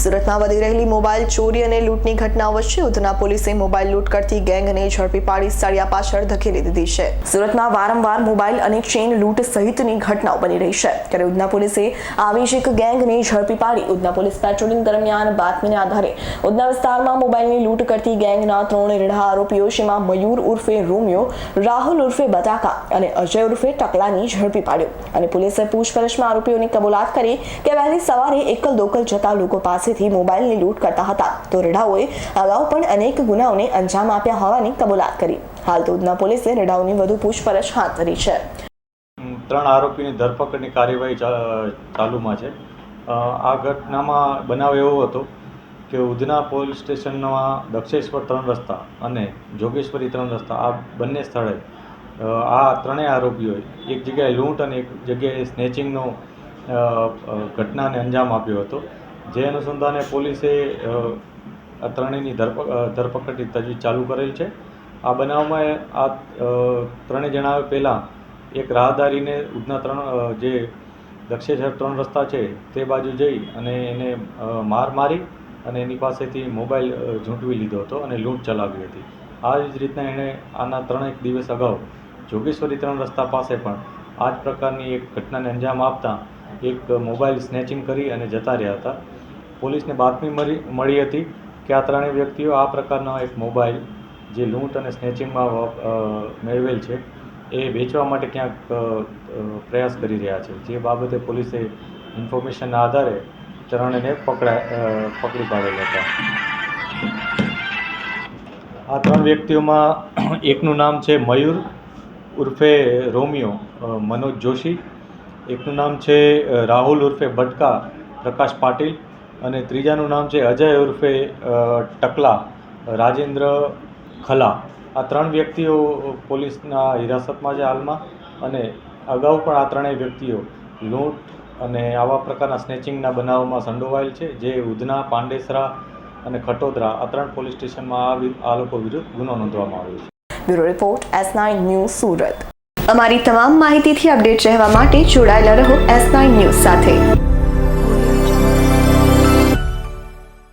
સુરતમાં વધી રહેલી મોબાઈલ ચોરી અને લૂંટની ઘટનાઓ વચ્ચે ઉધના પોલીસે મોબાઈલ લૂંટ કરતી ગેંગને ઝડપી પાડી સળિયા પાછળ ધકેલી દીધી છે। સુરતમાં વારંવાર મોબાઈલ અને ચેન લૂંટ સહિતની ઘટનાઓ બની રહી છે, ત્યારે ઉધના પોલીસે આવી જ એક ગેંગને ઝડપી પાડી ઉધના પોલીસ પેટ્રોલિંગ દરમિયાન બાતમીના આધારે ઉધના વિસ્તારમાં મોબાઈલની લૂંટ કરતી ગેંગના 3 રેઢા આરોપીઓ જેમાં મયુર ઉર્ફે રોમિયો, રાહુલ ઉર્ફે બટાકા અને અજય ઉર્ફે ટકલાની ઝડપી પાડ્યો અને પોલીસે પૂછપરછમાં આરોપીઓની કબૂલાત કરી કે વહેલી સવારે એકલ દોકલ જતા લોકો પાસેથી મોબાઈલની લૂંટ કરતા હતા, તો રેઢાઓએ અગાઉ પણ અનેક ગુનાઓને અંજામ આપ્યા હોવાની કબૂલાત કરી। હાલ તો ઉધના પોલીસે રેઢાઓની વધુ પૂછપરછ હાથ ધરી છે। 3 આરોપીની ધરપકડની કાર્યવાહી ચાલુમાં છે। આ ઘટનામાં બનાવ એવો હતો કે ઉધના પોલીસ સ્ટેશનમાં દક્ષેશ્વર 3 રસ્તા અને જોગેશ્વરી 3 રસ્તા આ બંને સ્થળે આ ત્રણેય આરોપીઓએ એક જગ્યાએ લૂંટ અને એક જગ્યાએ સ્નેચિંગનો ઘટનાને અંજામ આપ્યો હતો, જે અનુસંધાને પોલીસે આ ત્રણેયની ધરપકડની તજવીજ ચાલુ કરેલ છે। આ બનાવમાં આ ત્રણેય જણાવે પહેલાં એક રાહદારીને ઉધના જે દક્ષેશ્વર 3 રસ્તા છે તે બાજુ જઈ અને એને માર મારી અને એની પાસેથી મોબાઈલ ઝૂંટવી લીધો હતો અને લૂંટ ચલાવી હતી। આ જ રીતના એણે આના 3 દિવસ અગાઉ જોગેશ્વરી 3 રસ્તા પાસે પણ આ જ પ્રકારની એક ઘટનાને અંજામ આપતા એક મોબાઈલ સ્નેચિંગ કરી અને જતા રહ્યા હતા। પોલીસને બાતમી મળી હતી કે આ ત્રણેય વ્યક્તિઓ આ પ્રકારનો એક મોબાઈલ જે લૂંટ અને સ્નેચિંગમાં મેળવેલ છે એ વેચવા માટે ક્યાંક પ્રયાસ કરી રહ્યા છે, જે બાબતે પોલીસે ઇન્ફોર્મેશનના આધારે ત્રણેયને પકડી પાડેલ હતા। આ 3 વ્યક્તિઓમાં એકનું નામ છે મયુર ઉર્ફે રોમિયો મનોજ જોશી, એકનું નામ છે રાહુલ ઉર્ફે બટકા પ્રકાશ પાટીલ અને ત્રીજાનું નામ છે અજય ઉર્ફે ટકલા રાજેન્દ્ર ખલા। આ 3 વ્યક્તિઓ પોલીસના હિરાસતમાં છે હાલમાં અને અગાઉ પણ આ ત્રણેય વ્યક્તિઓ લૂંટ અને આવા પ્રકારના સ્નેચિંગના બનાવોમાં સંડોવાયેલ છે, જે ઉધના, પાંડેસરા અને ખટોદરા આ 3 પોલીસ સ્ટેશનમાં આ લોકો વિરુદ્ધ ગુનો નોંધવામાં આવ્યો છે। Bureau report S9 news Surat. અમારી તમામ માહિતીથી અપડેટ રહેવા માટે જોડાયેલા રહો S9 ન્યૂઝ સાથે।